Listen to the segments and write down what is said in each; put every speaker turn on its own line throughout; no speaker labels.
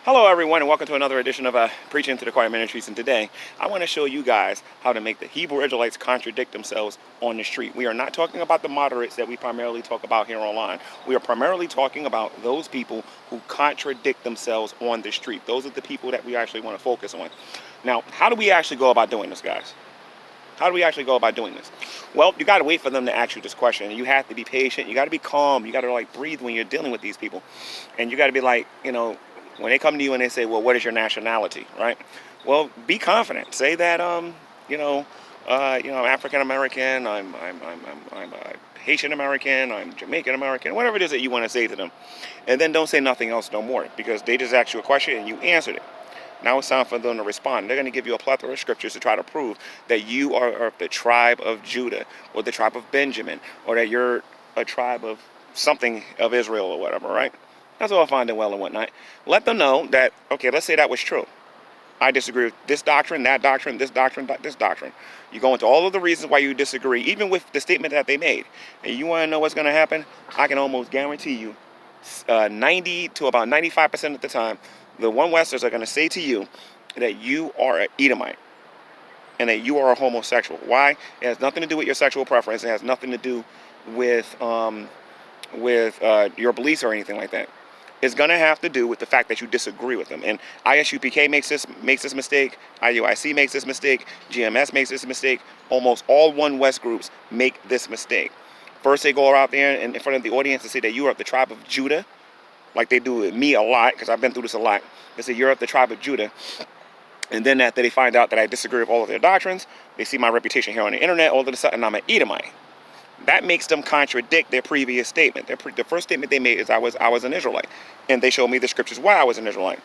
Hello everyone, and welcome to another edition of Preaching to the Choir Ministries. And today I want to show you guys how to make the Hebrew Israelites contradict themselves on the street. We are not talking about the moderates that we primarily talk about here online. We are primarily talking about those people who contradict themselves on the street. Those are the people that we actually want to focus on. Now, how do we actually go about doing this, guys? How do we actually go about doing this? Well, you got to wait for them to ask you this question. You have to be patient. You got to be calm. You got to breathe when you're dealing with these people. And you got to be when they come to you and they say, well, what is your nationality, right? Well, be confident. Say that, I'm African American, I'm Haitian American, I'm Jamaican American, whatever it is that you want to say to them. And then don't say nothing else no more, because they just asked you a question and you answered it. Now it's time for them to respond. They're going to give you a plethora of scriptures to try to prove that you are of the tribe of Judah or the tribe of Benjamin, or that you're a tribe of something of Israel or whatever, right? That's all fine and well and whatnot. Let them know that, okay, let's say that was true. I disagree with this doctrine, that doctrine, this doctrine, this doctrine. You go into all of the reasons why you disagree, even with the statement that they made. And you want to know what's going to happen? I can almost guarantee you 90 to about 95% of the time, the one Westers are going to say to you that you are an Edomite and that you are a homosexual. Why? It has nothing to do with your sexual preference. It has nothing to do with your beliefs or anything like that. It's going to have to do with the fact that you disagree with them. And ISUPK makes this mistake. IUIC makes this mistake. GMS makes this mistake. Almost all One West groups make this mistake. First, they go out there and in front of the audience and say that you are of the tribe of Judah, like they do with me a lot, because I've been through this a lot. They say you're of the tribe of Judah. And then after they find out that I disagree with all of their doctrines, they see my reputation here on the internet, all of a sudden I'm an Edomite. That makes them contradict their previous statement. The first statement they made is I was an Israelite. And they showed me the scriptures why I was an Israelite.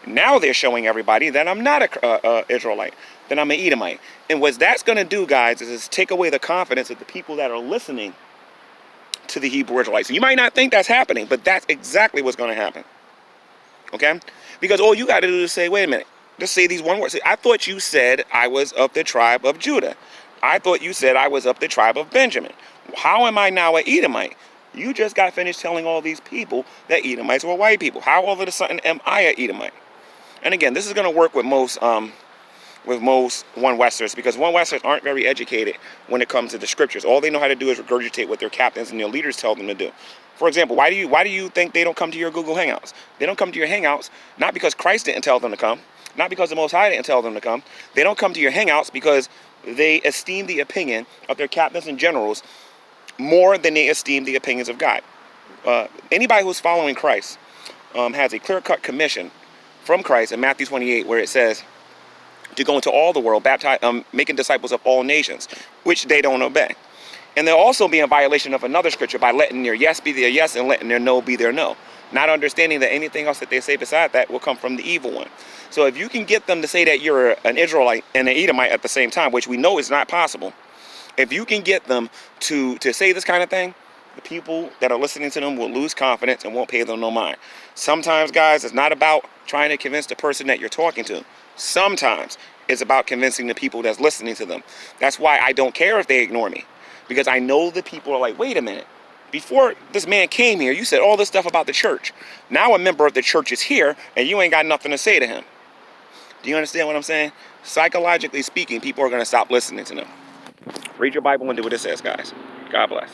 Now they're showing everybody that I'm not a Israelite, that I'm an Edomite. And what that's going to do, guys, is take away the confidence of the people that are listening to the Hebrew Israelites. You might not think that's happening, but that's exactly what's going to happen. Okay? Because all you got to do is say, wait a minute. Just say these one word. Say, I thought you said I was of the tribe of Judah. I thought you said I was of the tribe of Benjamin. How am I now an Edomite? You just got finished telling all these people that Edomites were white people. How all of a sudden am I an Edomite? And again, this is going to work with most One Westers, because One Westers aren't very educated when it comes to the scriptures. All they know how to do is regurgitate what their captains and their leaders tell them to do. For example, why do you think they don't come to your Google Hangouts? They don't come to your Hangouts not because Christ didn't tell them to come, not because the Most High didn't tell them to come. They don't come to your Hangouts because they esteem the opinion of their captains and generals more than they esteem the opinions of God. Anybody who's following Christ has a clear-cut commission from Christ in Matthew 28, where it says to go into all the world, making disciples of all nations, which they don't obey. And they'll also be in violation of another scripture by letting their yes be their yes and letting their no be their no, not understanding that anything else that they say beside that will come from the evil one. So if you can get them to say that you're an Israelite and an Edomite at the same time, which we know is not possible, if you can get them to say this kind of thing, the people that are listening to them will lose confidence and won't pay them no mind. Sometimes, guys, it's not about trying to convince the person that you're talking to. Sometimes it's about convincing the people that's listening to them. That's why I don't care if they ignore me, because I know the people are like, wait a minute. Before this man came here, you said all this stuff about the church. Now a member of the church is here, and you ain't got nothing to say to him. Do you understand what I'm saying? Psychologically speaking, people are going to stop listening to them. Read your Bible and do what it says, guys. God bless.